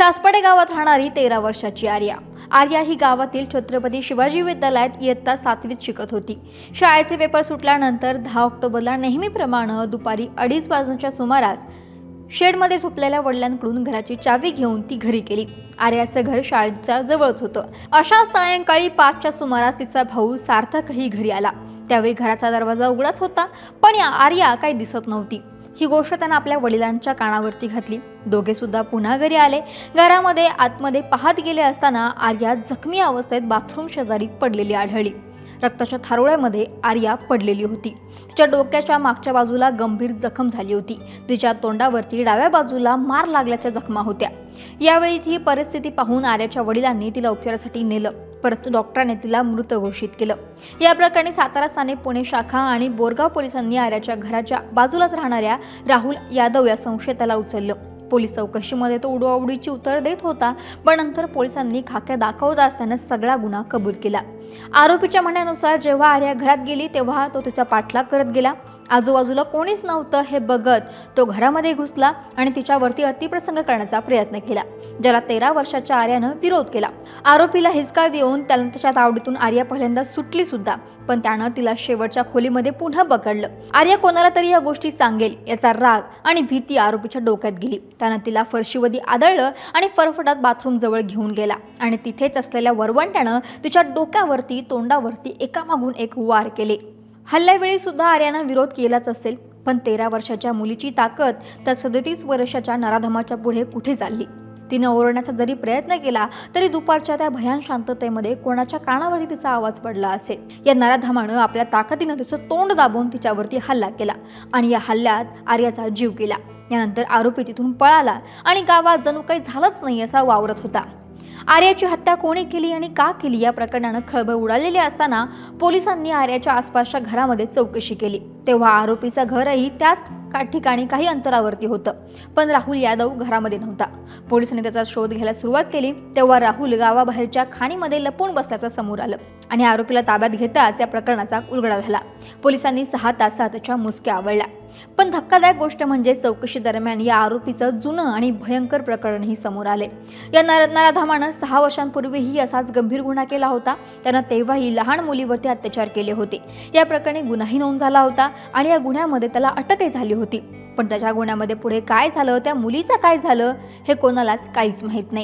सासपडे गावात राहणारी 13 वर्षाची आर्या ही गावातील छत्रपती शिवाजी विद्यालयात इयत्ता 7वीत शिकत होती। शाळेचे पेपर सुटल्यानंतर 10 ऑक्टोबरला नेहमीप्रमाणे दुपारी 2:30 वाजण्याच्या सुमारास शेडमध्ये झोपलेल्या वडिलांकडून घराची चावी घेऊन ती घरी गेली। आर्याचं घर शाळेच्या जवळच होतं। अशा सायंकाळी 5च्या सुमारास तिचा भाऊ सार्थकही घरी आला। त्यावेळी घराचा दरवाजा उघडाच होता, पण आर्या काही दिसत नव्हती। ही गोष्ट त्याने आपल्या वडिलांच्या कानावरती घातली। दोघे सुद्धा पुन्हा घरी आले। घरामध्ये आतमध्ये पाहत गेले असताना आर्या जखमी अवस्थेत बाथरूम शेजारी पडलेली आढळली। रक्ताच्या थारोळ्यामध्ये आर्या पडलेली होती। तिच्या डोक्याच्या मागच्या बाजूला गंभीर जखम झाली होती। तिच्या तोंडावरती डाव्या बाजूला मार लागल्याच्या जखमा होत्या। यावेळी ही परिस्थिती पाहून आर्याच्या वडिलांनी तिला उपचारासाठी नेलं, परंतु डॉक्टरांनी तिला मृत घोषित केलं। या प्रकरणी सातारा स्थानिक पुणे शाखा आणि बोरगाव पोलिसांनी आर्याच्या घराच्या बाजूलाच राहणाऱ्या राहुल यादव या संशयिताला उचललं। पोलीस चौकशीमध्ये तो उडवाउडीची उत्तर देत होता, पण नंतर पोलिसांनी खाक्या दाखवताच त्याने सगळा गुन्हा कबूल केला। आरोपीच्या म्हणण्यानुसार जेव्हा आर्या घरात गेली तेव्हा तो तिचा पाठलाग करत गेला। आजूबाजूला कोणीच नव्हतं हे बघत तो घरामध्ये घुसला आणि तिच्यावरती अतिप्रसंग करण्याचा प्रयत्न केला, ज्याला 13 वर्षाच्या आर्यानं विरोध केला। आरोपीला हिसका देऊन त्याला त्याच्या तावडीतून आर्या पहिल्यांदा सुटली सुद्धा, पण त्यानं तिला शेवटच्या खोलीमध्ये पुन्हा पकडलं। आर्या कोणाला तरी या गोष्टी सांगेल याचा राग आणि भीती आरोपीच्या डोक्यात गेली। त्यानं तिला फरशीवरती आदळलं आणि फरफटत बाथरूम जवळ घेऊन गेला आणि तिथेच असलेल्या वरवंट्यानं तिच्या डोक्यावरती तोंडावरती एकामागून एक वार केले। हल्ल्यावेळी सुद्धा आर्यानं विरोध केलाच असेल, पण 13 वर्षाच्या मुलीची ताकद त्या 37 वर्षाच्या नराधमाच्या पुढे कुठे चालली? तिने ओरडण्याचा जरी प्रयत्न केला तरी दुपारच्या त्या भयान शांततेमध्ये कोणाच्या कानावरती तिचा आवाज पडला असेल। या नराधमानं आपल्या ताकदीनं तिचं तोंड दाबून तिच्यावरती हल्ला केला आणि या हल्ल्यात आर्याचा जीव गेला। यानंतर आरोपी तिथून पळाला आणि गावात जणू काही झालंच नाही असा वावरत होता। आर्याची हत्या कोणी केली आणि का केली या प्रकरणानं खळबळ उडालेली असताना पोलिसांनी आर्याच्या आसपासच्या घरामध्ये चौकशी केली, तेव्हा आरोपीचं घरही त्याच ठिकाणी काही अंतरावरती होतं, पण राहुल यादव घरामध्ये नव्हता। पोलिसांनी त्याचा शोध घ्यायला सुरुवात केली तेव्हा राहुल गावाबाहेरच्या खाणीमध्ये लपून बसल्याचं समोर आलं आणि आरोपीला ताब्यात घेताच या प्रकरणाचा उलगडा झाला। पोलिसांनी 6 तासात त्याच्या मुसक्या आवळल्या, पण धक्कादायक गोष्ट म्हणजे चौकशी दरम्यान या आरोपीचं जुनं आणि भयंकर प्रकरणही समोर आले। या नराधमानं 6 वर्षांपूर्वीही असाच गंभीर गुन्हा केला होता। त्यानं तेव्हाही लहान मुलीवरती अत्याचार केले होते। या प्रकरणी गुन्हाही नोंद झाला होता आणि या गुन्ह्यामध्ये त्याला अटकही झाली होती, पण त्याच्या गुन्ह्यामध्ये पुढे काय झालं, त्या मुलीचं काय झालं हे कोणालाच काहीच माहीत नाही।